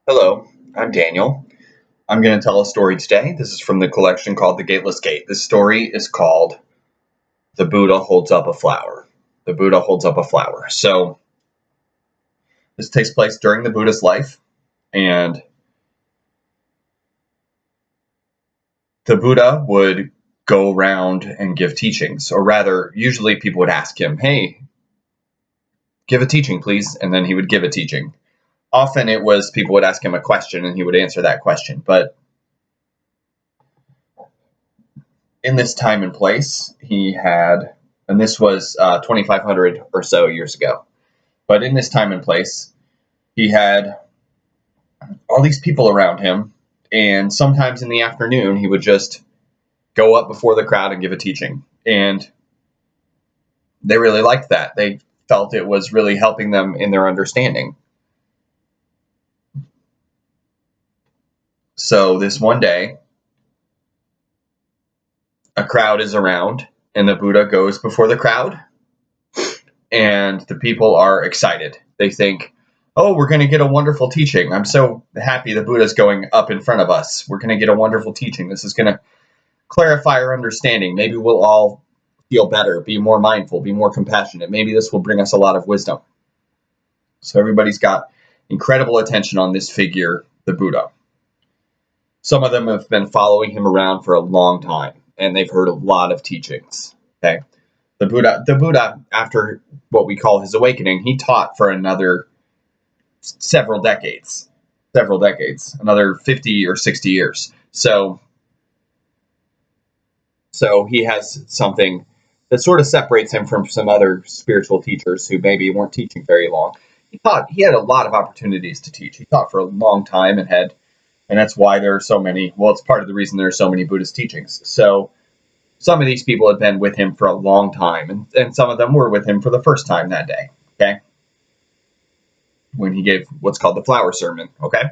Hello, I'm Daniel. I'm going to tell a story today. This is from the collection called The Gateless Gate. This story is called The Buddha Holds Up a Flower. The Buddha holds up a flower. So, this takes place during the Buddha's life, and the Buddha would go around and give teachings, or rather, usually people would ask him, "Hey, give a teaching, please," and then he would give a teaching. Often it was people would ask him a question and he would answer that question, but in this time and place, he had, and this was 2,500 or so years ago, but in this time and place, he had all these people around him, and sometimes in the afternoon, he would just go up before the crowd and give a teaching. And they really liked that. They felt it was really helping them in their understanding. So this one day, a crowd is around, and the Buddha goes before the crowd, and the people are excited. They think, "Oh, we're going to get a wonderful teaching. I'm so happy the Buddha's going up in front of us. We're going to get a wonderful teaching. This is going to clarify our understanding. Maybe we'll all feel better, be more mindful, be more compassionate. Maybe this will bring us a lot of wisdom." So everybody's got incredible attention on this figure, the Buddha. Some of them have been following him around for a long time, and they've heard a lot of teachings. Okay. The Buddha, after what we call his awakening, he taught for another several decades, another 50 or 60 years. So he has something that sort of separates him from some other spiritual teachers who maybe weren't teaching very long. He had a lot of opportunities to teach. He taught for a long time and that's why there are so many. Well, it's part of the reason there are so many Buddhist teachings. So some of these people had been with him for a long time, and some of them were with him for the first time that day. Okay, when he gave what's called the flower sermon. Okay,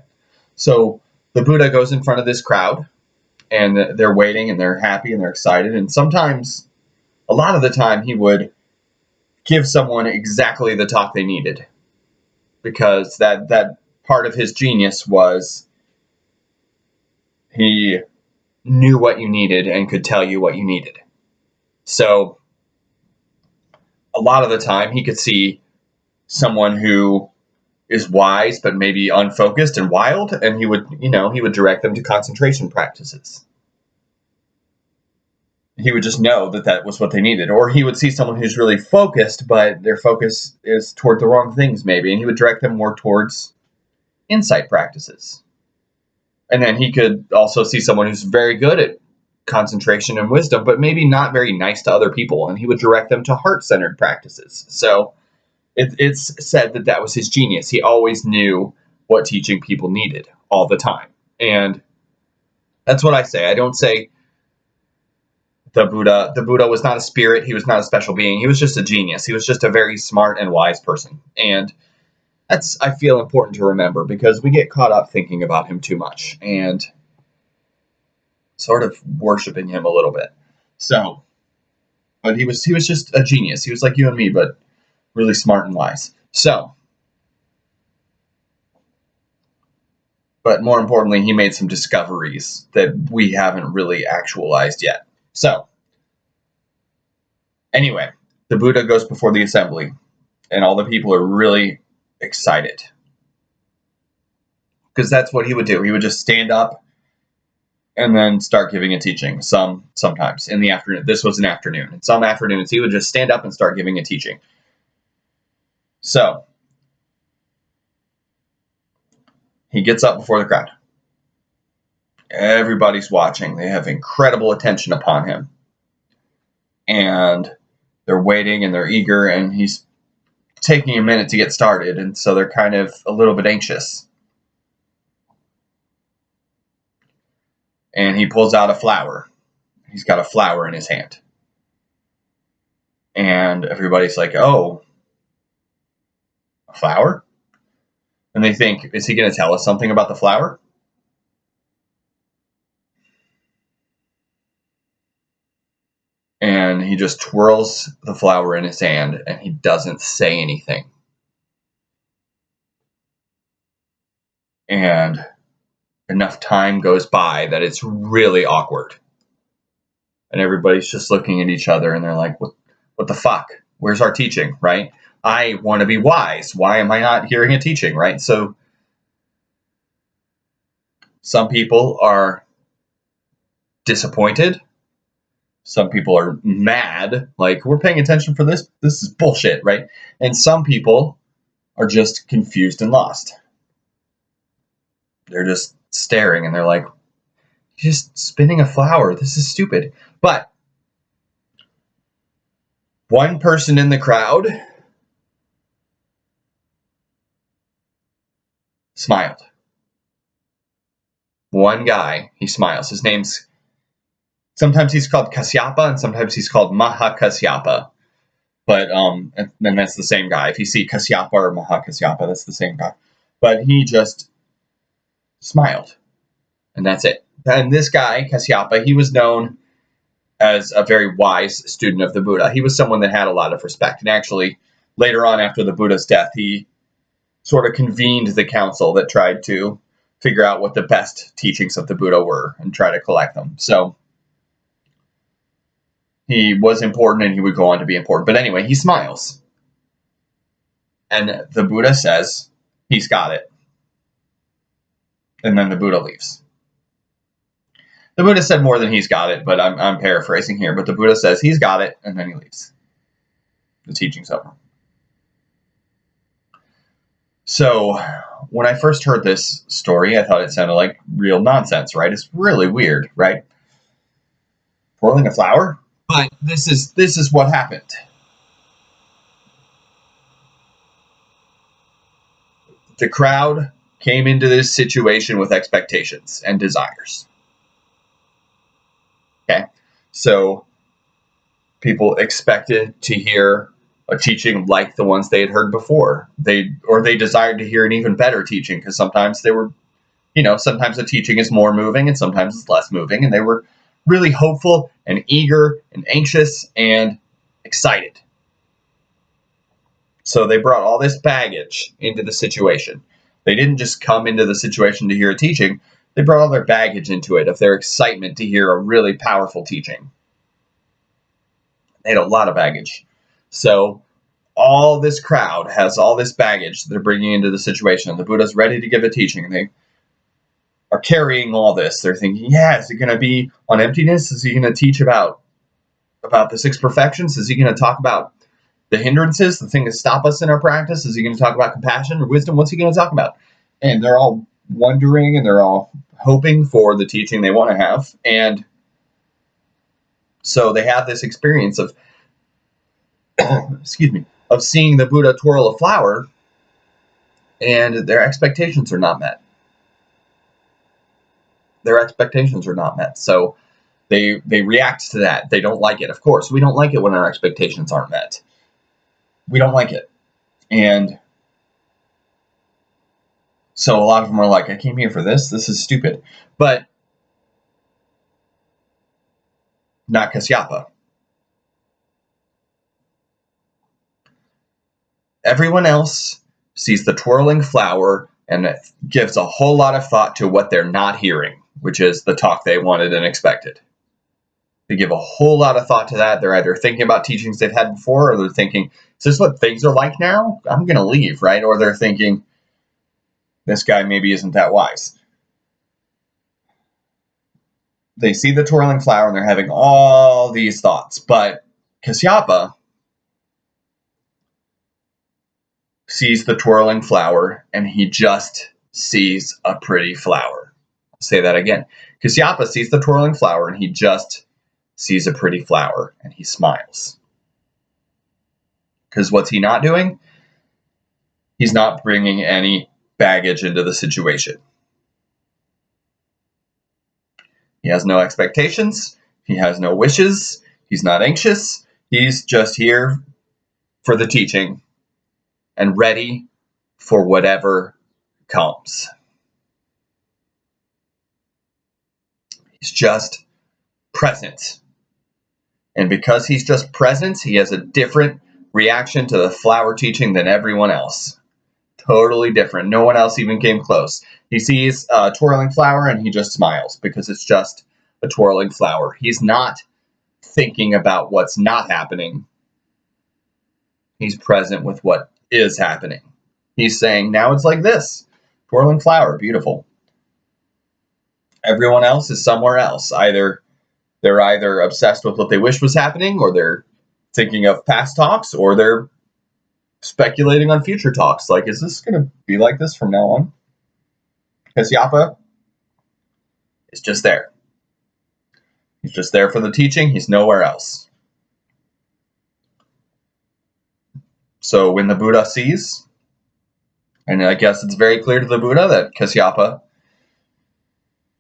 so the Buddha goes in front of this crowd, and they're waiting, and they're happy, and they're excited, and sometimes, a lot of the time, he would give someone exactly the talk they needed, because that part of his genius was he knew what you needed and could tell you what you needed. So a lot of the time he could see someone who is wise but maybe unfocused and wild, and he would direct them to concentration practices. He would just know that was what they needed. Or he would see someone who's really focused, but their focus is toward the wrong things maybe, and he would direct them more towards insight practices. And then he could also see someone who's very good at concentration and wisdom, but maybe not very nice to other people, and he would direct them to heart-centered practices. So it's said that was his genius. He always knew what teaching people needed all the time. And that's what I say. I don't say the Buddha was not a spirit. He was not a special being. He was just a genius. He was just a very smart and wise person. And that's, I feel, important to remember, because we get caught up thinking about him too much and sort of worshiping him a little bit. So, but he was just a genius. He was like you and me, but really smart and wise. So, but more importantly, he made some discoveries that we haven't really actualized yet. So, anyway, the Buddha goes before the assembly, and all the people are really excited, because that's what he would do. He would just stand up and then start giving a teaching. Sometimes in the afternoon. This was an afternoon. And some afternoons he would just stand up and start giving a teaching. So he gets up before the crowd. Everybody's watching. They have incredible attention upon him. And they're waiting and they're eager, and he's taking a minute to get started, and so they're kind of a little bit anxious. And he pulls out a flower. He's got a flower in his hand. And everybody's like, "Oh, a flower?" And they think, is he going to tell us something about the flower? And he just twirls the flower in his hand, and he doesn't say anything. And enough time goes by that it's really awkward. And everybody's just looking at each other and they're like, what the fuck? Where's our teaching, right? I want to be wise. Why am I not hearing a teaching, right? So some people are disappointed. Some people are mad, like, we're paying attention for this. This is bullshit, right? And some people are just confused and lost. They're just staring and they're like, just spinning a flower. This is stupid. But one person in the crowd smiled. One guy, he smiles. His name's, sometimes he's called Kasyapa and sometimes he's called Kasyapa. But and then that's the same guy. If you see Kasyapa or Kasyapa, that's the same guy. But he just smiled, and that's it. And this guy, Kasyapa, he was known as a very wise student of the Buddha. He was someone that had a lot of respect. And actually, later on after the Buddha's death, he sort of convened the council that tried to figure out what the best teachings of the Buddha were and try to collect them. So he was important and he would go on to be important. But anyway, he smiles. And the Buddha says, he's got it. And then the Buddha leaves. The Buddha said more than he's got it, but I'm paraphrasing here. But the Buddha says he's got it, and then he leaves. The teaching's over. So when I first heard this story, I thought it sounded like real nonsense, right? It's really weird, right? Twirling a flower? But this is what happened. The crowd came into this situation with expectations and desires. Okay? So people expected to hear a teaching like the ones they had heard before. They desired to hear an even better teaching because sometimes they were, sometimes the teaching is more moving and sometimes it's less moving, and they were really hopeful and eager and anxious and excited. So they brought all this baggage into the situation. They didn't just come into the situation to hear a teaching. They brought all their baggage into it of their excitement to hear a really powerful teaching. They had a lot of baggage. So all this crowd has all this baggage they're bringing into the situation. The Buddha's ready to give a teaching. They are carrying all this. They're thinking, yeah, is it going to be on emptiness? Is he going to teach about the six perfections? Is he going to talk about the hindrances, the thing that stop us in our practice? Is he going to talk about compassion or wisdom? What's he going to talk about? And they're all wondering and they're all hoping for the teaching they want to have. And so they have this experience of, excuse me, of seeing the Buddha twirl a flower, and their expectations are not met. Their expectations are not met. So they react to that. They don't like it. Of course, we don't like it when our expectations aren't met. We don't like it. And so a lot of them are like, I came here for this. This is stupid. But not Kasyapa. Everyone else sees the twirling flower and gives a whole lot of thought to what they're not hearing, which is the talk they wanted and expected. They give a whole lot of thought to that. They're either thinking about teachings they've had before, or they're thinking, is this what things are like now? I'm going to leave, right? Or they're thinking, this guy maybe isn't that wise. They see the twirling flower and they're having all these thoughts. But Kasyapa sees the twirling flower and he just sees a pretty flower. I'll say that again. Kasyapa sees the twirling flower and he just sees a pretty flower and he smiles. Because what's he not doing? He's not bringing any baggage into the situation. He has no expectations. He has no wishes. He's not anxious. He's just here for the teaching and ready for whatever comes. He's just present. And because he's just present, he has a different reaction to the flower teaching than everyone else. Totally different. No one else even came close. He sees a twirling flower and he just smiles because it's just a twirling flower. He's not thinking about what's not happening. He's present with what is happening. He's saying, now it's like this. Twirling flower, beautiful. Everyone else is somewhere else. They're either obsessed with what they wish was happening, or they're thinking of past talks, or they're speculating on future talks. Like, is this going to be like this from now on? Kasyapa is just there. He's just there for the teaching. He's nowhere else. So when the Buddha sees, and I guess it's very clear to the Buddha that Kasyapa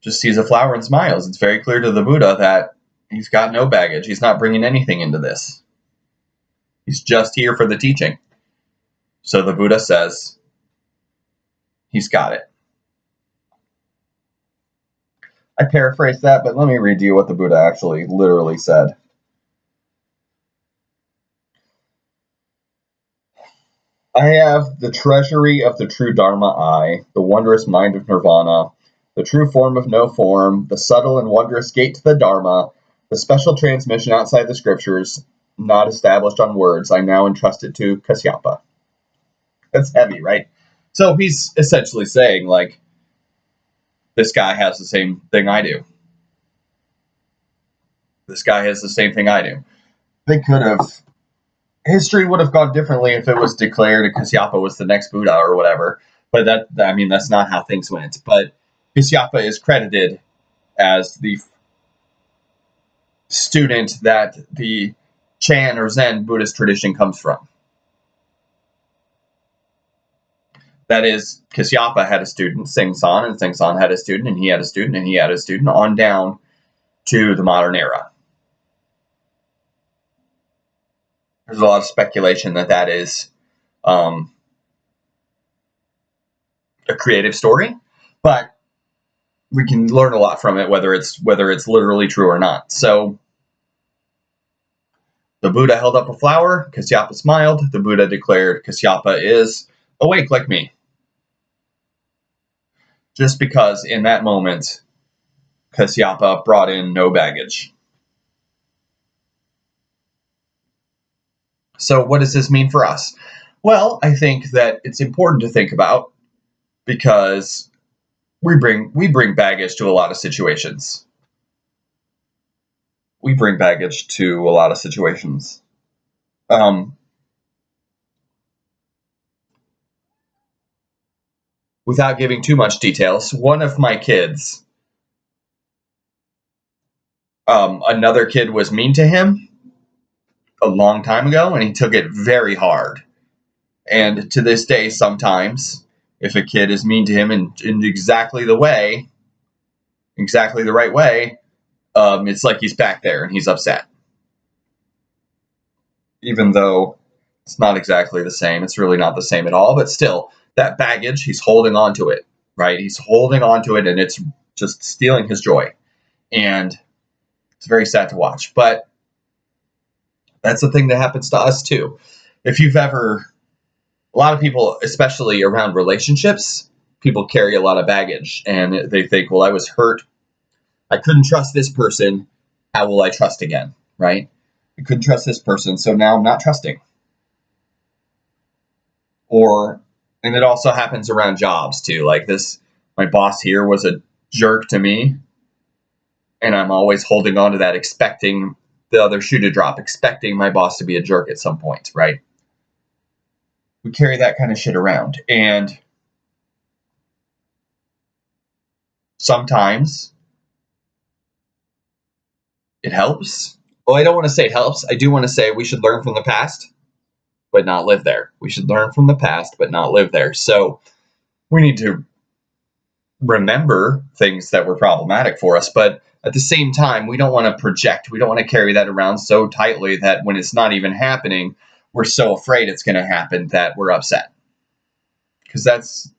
just sees a flower and smiles. It's very clear to the Buddha that he's got no baggage. He's not bringing anything into this. He's just here for the teaching. So the Buddha says, he's got it. I paraphrased that, but let me read you what the Buddha actually literally said. I have the treasury of the true Dharma I, the wondrous mind of Nirvana, the true form of no form, the subtle and wondrous gate to the Dharma, the special transmission outside the scriptures, not established on words. I now entrust it to Kasyapa. That's heavy, right? So he's essentially saying, like, this guy has the same thing I do. This guy has the same thing I do. They could have... History would have gone differently if it was declared Kasyapa was the next Buddha or whatever. But that's not how things went. But Kasyapa is credited as the student that the Chan or Zen Buddhist tradition comes from. That is, Kasyapa had a student, Sengsan, and Sengsan had a student, and he had a student, and he had a student, on down to the modern era. There's a lot of speculation that is a creative story, but we can learn a lot from it, whether it's literally true or not. So the Buddha held up a flower, Kasyapa smiled, the Buddha declared Kasyapa is awake like me. Just because in that moment, Kasyapa brought in no baggage. So what does this mean for us? Well, I think that it's important to think about because we bring baggage to a lot of situations. We bring baggage to a lot of situations. Without giving too much details, one of my kids, another kid was mean to him a long time ago, and he took it very hard. And to this day, sometimes, if a kid is mean to him in exactly the right way, it's like he's back there and he's upset. Even though it's not exactly the same, it's really not the same at all, but still, that baggage, he's holding on to it, right? He's holding on to it, and it's just stealing his joy. And it's very sad to watch, but that's the thing that happens to us too. If you've ever, a lot of people, especially around relationships, people carry a lot of baggage, and they think, well, I was hurt. I couldn't trust this person. How will I trust again, right? I couldn't trust this person, so now I'm not trusting. And it also happens around jobs too. Like this, my boss here was a jerk to me, and I'm always holding on to that, expecting the other shoe to drop, expecting my boss to be a jerk at some point, right? We carry that kind of shit around, and sometimes it helps. Well, I don't want to say helps. I do want to say we should learn from the past, but not live there. We should learn from the past, but not live there. So we need to remember things that were problematic for us, but at the same time, we don't want to project. We don't want to carry that around so tightly that when it's not even happening, we're so afraid it's going to happen that we're upset. Because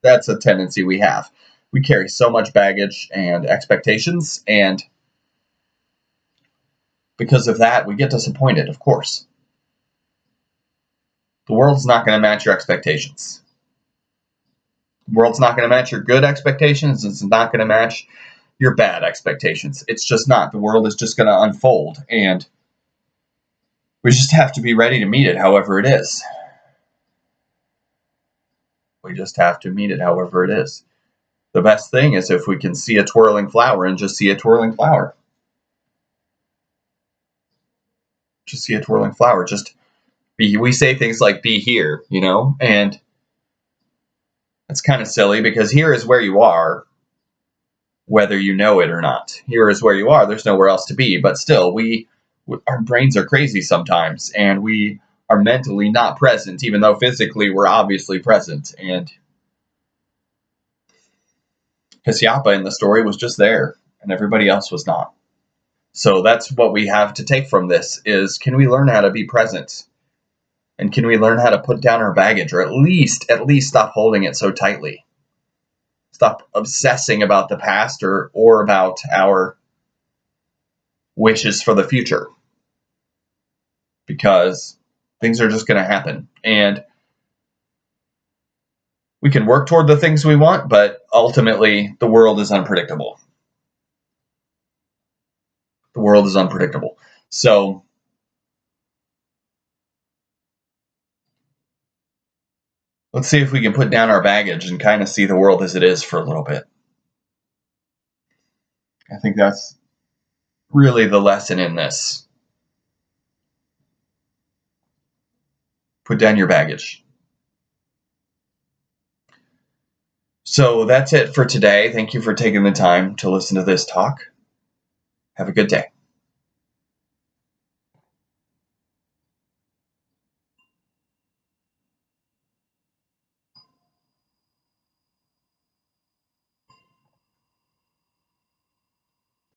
that's a tendency we have. We carry so much baggage and expectations, and because of that, we get disappointed, of course. The world's not going to match your expectations. The world's not going to match your good expectations. It's not going to match your bad expectations. It's just not. The world is just going to unfold, and we just have to be ready to meet it however it is. We just have to meet it however it is. The best thing is if we can see a twirling flower and just see a twirling flower. Just see a twirling flower. Just be, we say things like be here, and it's kind of silly because here is where you are, whether you know it or not. Here is where you are. There's nowhere else to be. But still, our brains are crazy sometimes, and we are mentally not present, even though physically we're obviously present. And Kasyapa in the story was just there, and everybody else was not. So that's what we have to take from this: is can we learn how to be present, and can we learn how to put down our baggage, or at least stop holding it so tightly. Stop obsessing about the past or about our wishes for the future, because things are just going to happen, and we can work toward the things we want, but ultimately the world is unpredictable. The world is unpredictable. So let's see if we can put down our baggage and kind of see the world as it is for a little bit. I think that's really the lesson in this. Put down your baggage. So that's it for today. Thank you for taking the time to listen to this talk. Have a good day.